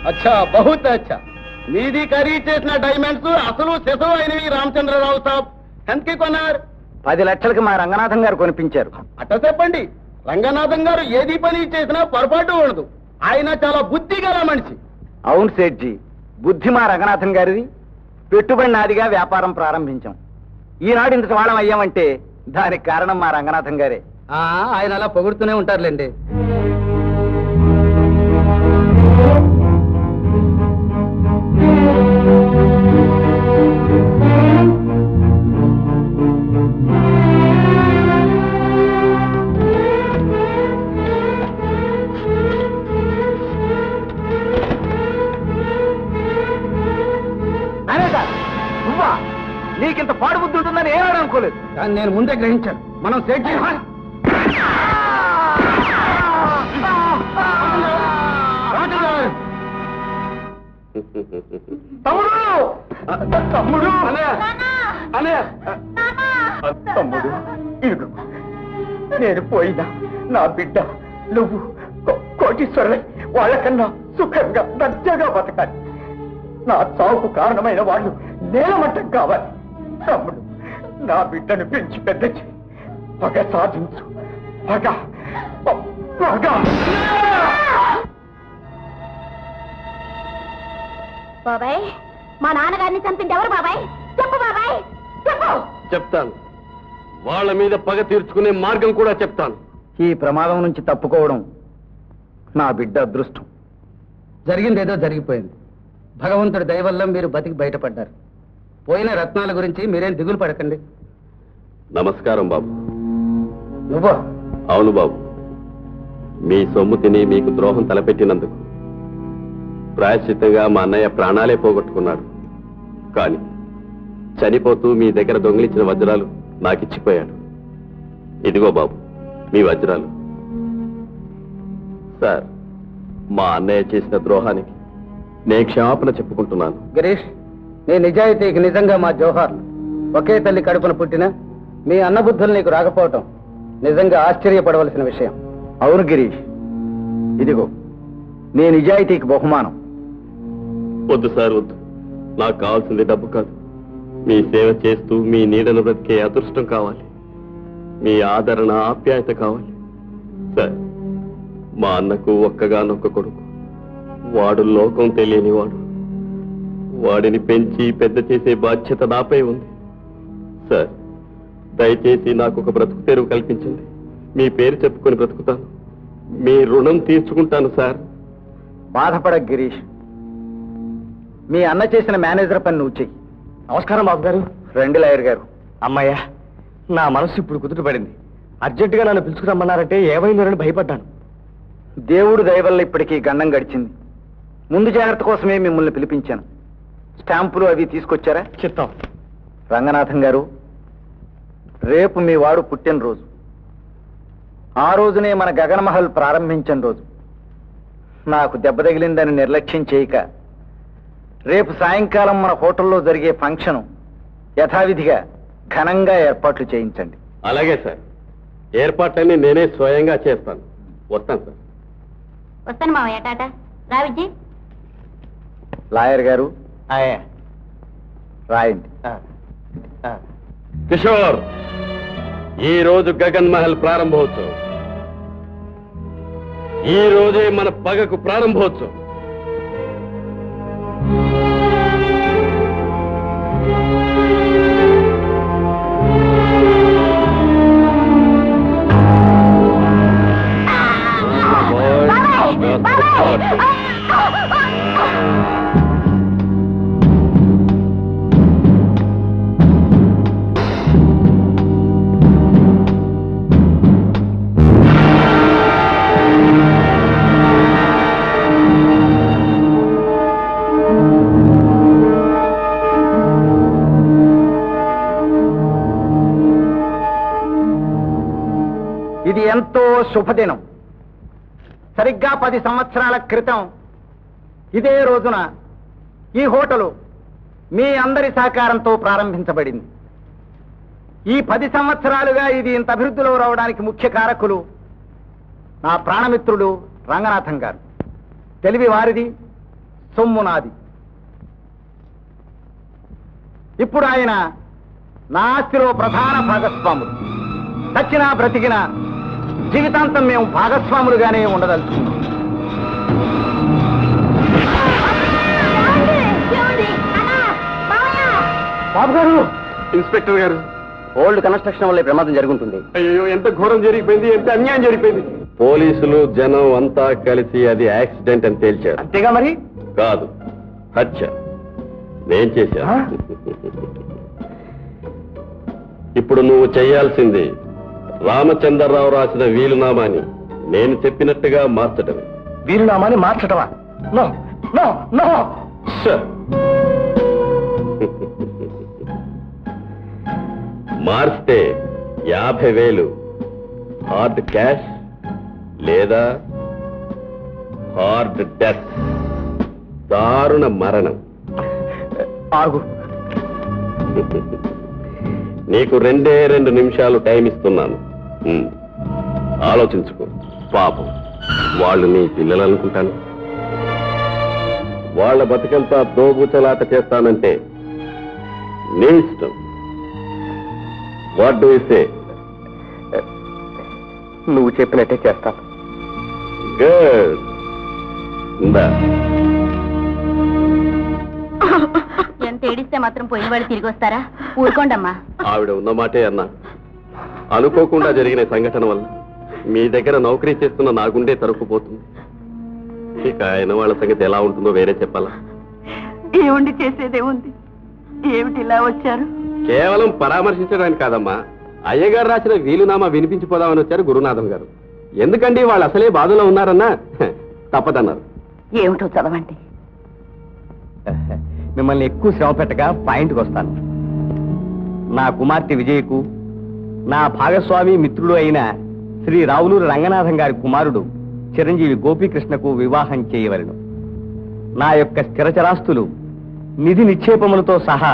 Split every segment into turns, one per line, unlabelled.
అచ్చా బహుత్ అచ్చా. మీది ఖరీదు చేసిన డైమండ్స్ అసలు శిశువు అయినవి రామచంద్రరావు సాబ్ ఎంతకి కొన్నారు?
10 లక్షలకి మా రంగనాథం గారు కొనిపించారు.
అట్ట చెప్పండి. రంగనాథం గారు ఏది పని చేసినా పొరపాటు ఉండదు. ఆయన చాలా బుద్ధి గల మనిషి.
అవును సేట్జీ, బుద్ధి మా రంగనాథం గారిది. పెట్టుబడి నాదిగా వ్యాపారం ప్రారంభించాం. ఈనాడు ఇంత వాళ్ళం అయ్యామంటే దానికి కారణం మా రంగనాథం గారే.
ఆయన అలా పొగుడుతూనే ఉంటారులేండి.
నీకింత పాడు బుద్ధి ఉంటుందని ఏనాడు అనుకోలేదు.
కానీ నేను ముందే గ్రహించాను. మనం సేట్
తమ్ముడు తమ్ముడు ఇరుగు. నేను పోయినా నా బిడ్డ నువ్వు కోటీశ్వరులై వాళ్ళకన్నా సుఖంగా దర్జాగా బతకాలి. నా చావుకు కారణమైన వాళ్ళు నేలమట్టం కావాలి. తమ్ముడు, నా బిడ్డను పెంచి పెద్ద చేయి. పగ సాధించు. పగ పగ.
బాబాయ్, మా నాన్నగారిని చంపింది ఎవరు బాబాయ్? చెప్పు బాబాయ్, చెప్పు.
చెప్తాను. వాళ్ళ మీద పగ తీర్చుకునే మార్గం కూడా చెప్తాను.
ఈ ప్రమాదం నుంచి తప్పుకోవడం నా బిడ్డ అదృష్టం.
జరిగిందేదో జరిగిపోయింది. భగవంతుడి దయ వల్ల మీరు బతికి బయటపడ్డారు. పోయిన రత్నాల గురించి మీరేం దిగులు పడకండి. నమస్కారం బాబు.
నువ్వా?
అవును బాబు. మీ సొమ్ము తిని మీకు ద్రోహం తలపెట్టినందుకు ప్రాయశ్చిత్తంగా మా అన్నయ్య ప్రాణాలే పోగొట్టుకున్నాడు. కానీ చనిపోతూ మీ దగ్గర దొంగిలించిన వజ్రాలు నాకిచ్చిపోయాడు. ఇదిగో బాబు మీ వజ్రాలు. సార్, మా అన్నయ్య చేసిన ద్రోహానికి నేను క్షమాపణ చెప్పుకుంటున్నాను. గిరీష్, నీ నిజాయితీకి నిజంగా మా జోహార్లు. ఒకే తల్లి కడుపున పుట్టిన మీ అన్నబుద్ధులు నీకు రాకపోవటం నిజంగా ఆశ్చర్యపడవలసిన విషయం.
అవును గిరీష్, ఇదిగో నీ నిజాయితీకి బహుమానం.
వద్దు సార్, వద్దు. నాకు కావాల్సింది డబ్బు కాదు. మీ సేవ చేస్తూ మీ నీడను బ్రతికే అదృష్టం కావాలి. మీ ఆదరణ, ఆప్యాయత కావాలి. సార్, మా అన్నకు ఒక్కగానొక్క కొడుకు. వాడు లోకం తెలియనివాడు. వాడిని పెంచి పెద్ద చేసే బాధ్యత నాపై ఉంది. సార్, దయచేసి నాకు ఒక బ్రతుకు తెరువు కల్పించండి. మీ పేరు చెప్పుకొని బ్రతుకుతాను. మీ రుణం తీర్చుకుంటాను సార్.
బాధపడ గిరీష్, మీ అన్న చేసిన మేనేజర్ పని నువ్వు చెయ్యి.
నమస్కారం బాబు గారు.
రండి లాయర్ గారు.
అమ్మయ్యా, నా మనసు ఇప్పుడు కుదుటపడింది. అర్జెంటుగా నన్ను పిలుచుకురమ్మన్నారంటే ఏమైందని భయపడ్డాను.
దేవుడు దయ వల్ల ఇప్పటికీ గండం గడిచింది. ముందు జాగ్రత్త కోసమే మిమ్మల్ని పిలిపించాను. స్టాంపులు అవి తీసుకొచ్చారా?
చిత్తం.
రంగనాథం గారు, రేపు మీ వాడు పుట్టినరోజు. ఆ రోజునే మన గగనమహల్ ప్రారంభించిన రోజు. నాకు దెబ్బ తగిలిందని నిర్లక్ష్యం చేయక రేపు సాయంకాలం మన హోటల్లో జరిగే ఫంక్షన్ యథావిధిగా ఘనంగా ఏర్పాట్లు చేయించండి.
అలాగే సార్, ఏర్పాట్లన్నీ నేనే స్వయంగా చేస్తాను. వస్తాను సార్.
వస్తాను మావయ్య. టాటా. రావిజీ.
లాయర్ గారు రాయండి.
కిషోర్, ఈ రోజు గగన్ మహల్ ప్రారంభోత్సవం. ఈ రోజే మన పగకు ప్రారంభోత్సవం.
ఇది ఎంతో శుభదినం. సరిగ్గా 10 సంవత్సరాల క్రితం ఇదే రోజున ఈ హోటలు మీ అందరి సహకారంతో ప్రారంభించబడింది. ఈ 10 సంవత్సరాలుగా ఇది ఇంత అభివృద్ధిలో రావడానికి ముఖ్య కారకులు నా ప్రాణమిత్రుడు రంగనాథం గారు. తెలివి వారిది, సొమ్ము నాది. ఇప్పుడు ఆయన నా ఆస్తిలో ప్రధాన భాగస్వాములు. చచ్చినా బ్రతికినా జీవితాంతం మేము భాగస్వాములుగానే ఉండదలుచుకున్నాం. బాబు గారు,
ఇన్స్పెక్టర్ గారు,
ఓల్డ్ కన్స్ట్రక్షన్ వల్ల ప్రమాదం జరుగుతుంది.
అయ్యో, ఎంత ఘోరం జరిగిపోయింది, ఎంత అన్యాయం జరిగిపోయింది. పోలీసులు జనం అంతా కలిసి అది యాక్సిడెంట్ అని తేల్చారు.
అంతేగా మరి?
కాదు, హత్య. నేను చేశాను. ఇప్పుడు నువ్వు చేయాల్సింది రామచంద్రరావు రాసిన వీలునామాని నేను చెప్పినట్టుగా మార్చటమే.
వీలునామాని మార్చటమా? No no no.
మార్చితే 50,000 హార్డ్ క్యాష్ లేదా హార్డ్ డెత్, దారుణ మరణం.
ఆగు.
నీకు 2 నిమిషాలు టైం ఇస్తున్నాను. ఆలోచించుకో. పాపం, వాళ్ళు నీ పిల్లలు అనుకుంటాను. వాళ్ళ బతుకంతా దోబూచలాట చేస్తానంటే నీ ఇష్టం. What do you say?
నువ్వు చెప్పినట్టే చేస్తాను.
గుడ్.
ఎంత ఏడిస్తే మాత్రం పోయిన వాళ్ళు తిరిగి వస్తారా? ఊరుకోండమ్మా.
ఆవిడ ఉన్న మాటే అన్నా. అనుకోకుండా జరిగిన సంఘటన వల్ల మీ దగ్గర నౌకరీ చేస్తున్న నా గుండె తరుక్కుపోతుంది. ఇక ఆయన వాళ్ళ సంగతి ఎలా ఉంటుందో వేరే చెప్పాలా?
ఏముండి చేసేదే ఉంది. ఏమిటి ఇలా వచ్చారు?
కేవలం పరామర్శించడానికి కాదమ్మా, అయ్యగారు రాసిన వీలునామా వినిపించిపోదామని వచ్చారు గురునాథం గారు. ఎందుకండి వాళ్ళు అసలే బాధలో ఉన్నారన్నా తప్పదన్నారు.
ఏమిటో చదవండి.
మిమ్మల్ని ఎక్కువ శ్రమ పెట్టగా పాయింట్కి వస్తాను. నా కుమార్తె విజయకు నా భాగస్వామి మిత్రుడు అయిన శ్రీ రావులూరు రంగనాథం గారి కుమారుడు చిరంజీవి గోపీకృష్ణకు వివాహం చేయవలెను. నా యొక్క స్థిరచరాస్తులు నిధి నిక్షేపములతో సహా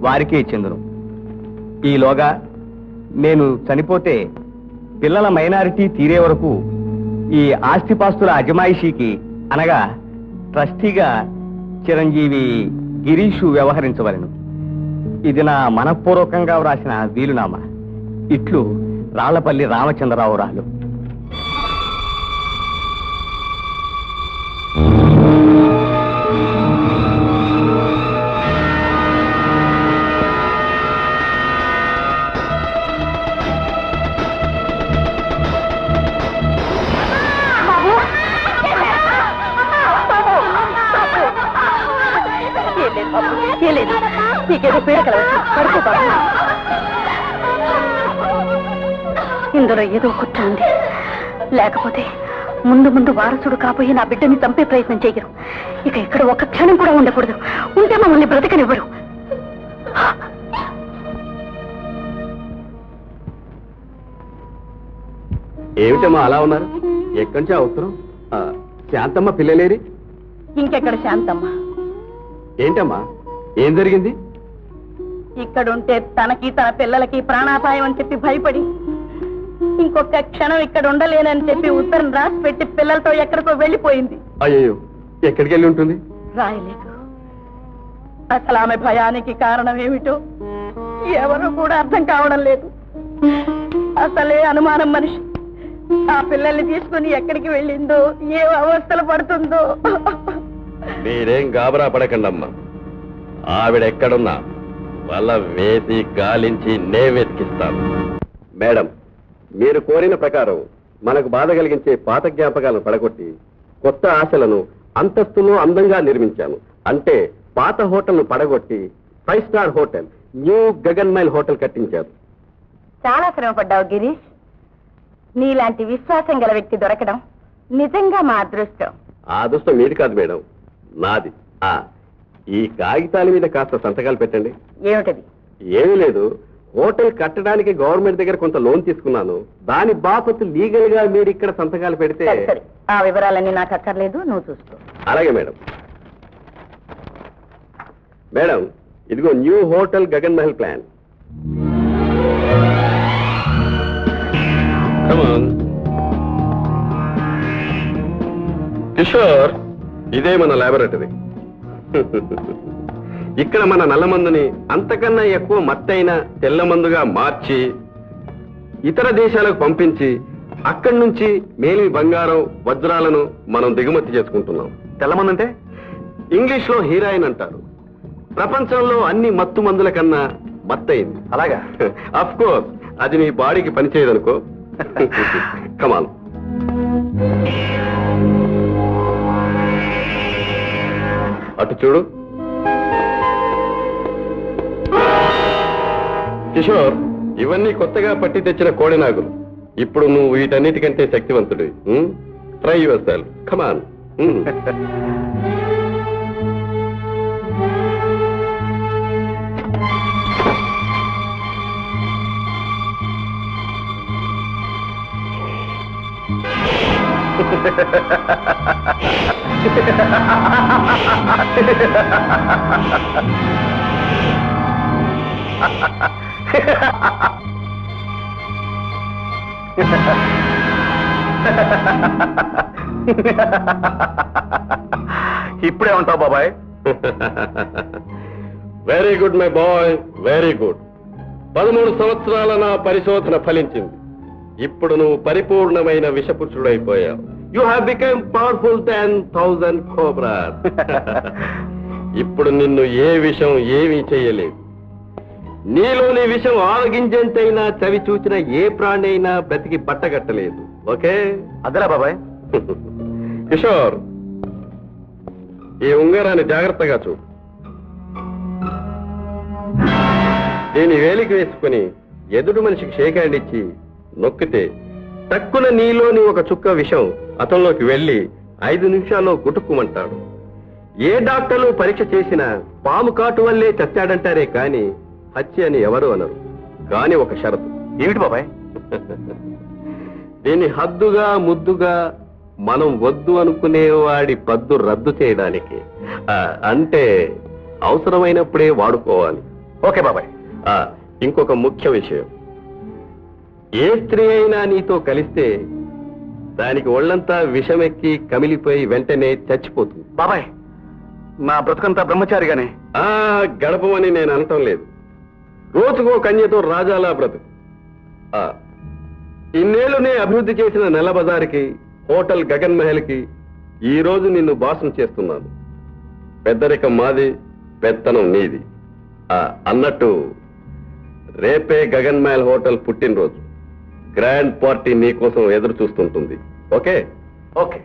వారికే చెందును. ఈలోగా నేను చనిపోతే పిల్లల మైనారిటీ తీరే వరకు ఈ ఆస్తిపాస్తుల అజమాయిషీకి అనగా ట్రస్టీగా చిరంజీవి గిరీషు వ్యవహరించవలెను. ఇది నా మనఃపూర్వకంగా వ్రాసిన వీలునామా. ఇట్లు రాళ్లపల్లి రామచంద్రరావు రాలు.
ఇందులో ఏదో కుట్ర ఉంది. లేకపోతే ముందు ముందు వారసుడు కాబోయే నా బిడ్డని చంపే ప్రయత్నం చేయరు. ఇక ఇక్కడ ఒక్క క్షణం కూడా ఉండకూడదు. ఉంటే మమ్మల్ని బ్రతకనివ్వరు.
ఏమిటమ్మా అలా ఉన్నారు? ఎక్కడి నుంచి ఆ ఉత్తరం? శాంతమ్మ పిల్లలేరి?
ఇంకెక్కడ శాంతమ్మ?
ఏంటమ్మా, ఏం జరిగింది?
ఇక్కడుంటే తనకి తన పిల్లలకి ప్రాణాపాయం అని చెప్పి భయపడి ఇంకొక క్షణం ఇక్కడ ఉండలేనని చెప్పి ఉత్తరం రాసి పెట్టి పిల్లలతో ఎక్కడికో వెళ్ళిపోయింది.
అయ్యో, ఎక్కడికి వెళ్ళి ఉంటుంది?
రాయలేదు. అసలు ఆమె భయానికి కారణం ఏమిటో ఎవరో కూడా అర్థం కావడం లేదు. అసలే అనుమానం మనిషి. ఆ పిల్లల్ని తీసుకుని ఎక్కడికి వెళ్ళిందో, ఏ అవస్థలు పడుతుందో.
మీరేం గాబరా పడకండమ్మా. ఆవిడ ఎక్కడున్నా వల్ల వేసి గాలించి నే వెతికిస్తాను. మేడం, మీరు కోరిన ప్రకారం మనకు బాధ కలిగించే పాత జ్ఞాపకాలను పడగొట్టి కొత్త ఆశలను అంతస్తును అందంగా నిర్మించాను. అంటే పాత హోటల్ను పడగొట్టి 5 star hotel, new Gagan mile hotel కట్టించారు.
చాలా శ్రమపడ్డావు గిరీష్. నీలాంటి విశ్వాసం గల వ్యక్తి దొరకడం నిజంగా మా అదృష్టం.
ఆ అదృష్టం మీది కాదు మేడం, నాది. ఈ కాగితాల మీద కాస్త సంతకాలు పెట్టండి.
ఏమిటది?
ఏమీ లేదు, హోటల్ కట్టడానికి గవర్నమెంట్ దగ్గర కొంత లోన్ తీసుకున్నాను. దాని బాపత్తు లీగల్ గా మీరు ఇక్కడ సంతకాలు పెడితే.
సరే, ఆ వివరాలన్నీ నాకు అక్కర్లేదు, నువ్వు చూసుకో.
అలాగే మేడం. మేడం, ఇదిగో new hotel Gagan Mahal plan. Kishore, ఇదే మన లాబొరేటరీ. ఇక్కడ మన నల్ల మందుని అంతకన్నా ఎక్కువ మత్తైన తెల్ల మందుగా మార్చి ఇతర దేశాలకు పంపించి అక్కడి నుంచి మేలి బంగారం వజ్రాలను మనం దిగుమతి చేసుకుంటున్నాం.
తెల్లమంది అంటే
ఇంగ్లీష్ లో హీరాయిన్ అంటారు. ప్రపంచంలో అన్ని మత్తు మందుల కన్నా మత్తయింది.
అలాగా?
అఫ్ కోర్స్ అది నీ బాడీకి పనిచేయదనుకో. కమాన్. అటు చూడు కిషోర్, ఇవన్నీ కొత్తగా పట్టి తెచ్చిన కోడినాగులు. ఇప్పుడు నువ్వు వీటన్నిటికంటే శక్తివంతుడివి. Try yourself. కమాన్.
ఇప్పుడే ఉంటావు బాబాయ్.
Very good my boy, very good. 13 సంవత్సరాల నా పరిశోధన ఫలించింది. ఇప్పుడు నువ్వు పరిపూర్ణమైన విషపురుషుడైపోయావు. You have become powerful 10,000 cobras. ఇప్పుడు నిన్ను ఏ విషం ఏమీ చెయ్యలేదు. నీలోని విషం ఆరగింజంతైనా చవి చూచిన ఏ ప్రాణి అయినా బ్రతికి బట్టగట్టలేదు. ఓకే?
అదలా బాబాయ్.
కిషోర్, ఈ ఉంగరాన్ని జాగ్రత్తగా చూడు. దీన్ని వేలికి వేసుకుని ఎదుటి మనిషికి షేక్ హ్యాండ్ ఇచ్చి నొక్కితే తక్కువ నీలోని ఒక చుక్క విషం అతనిలోకి వెళ్లి 5 నిమిషాల్లో గుటుక్కుమంటాడు. ఏ డాక్టర్లు పరీక్ష చేసినా పాము కాటు వల్లే చచ్చాడంటారే కాని హత్య అని ఎవరు అనరు. కాని ఒక షరతు.
ఏమిటి బాబాయ్?
దీన్ని హద్దుగా ముద్దుగా మనం వద్దు అనుకునేవాడి పద్దు రద్దు చేయడానికి, అంటే అవసరమైనప్పుడే వాడుకోవాలి.
ఓకే బాబాయ్.
ఇంకొక ముఖ్య విషయం, ఏ స్త్రీ అయినా నీతో కలిస్తే దానికి ఒళ్ళంతా విషమెక్కి కమిలిపోయి వెంటనే చచ్చిపోతుంది.
బాబాయ్, నా బ్రతుకంతా బ్రహ్మచారిగానే.
గడపమని నేను అనటం లేదు. రోజుకో కన్యతో రాజాలా బ్రతుకు. ఇన్నేళ్లు నే అభివృద్ధి చేసిన నెల బజార్కి, హోటల్ గగన్ మహల్ కి ఈ రోజు నిన్ను బాసం చేస్తున్నాను. పెద్దరికం మాది, పెత్తనం నీది. అన్నట్టు రేపే గగన్ మహల్ హోటల్ పుట్టినరోజు. గ్రాండ్ పార్టీ నీ కోసం ఎదురు చూస్తుంటుంది. ఓకే?
ఓకే.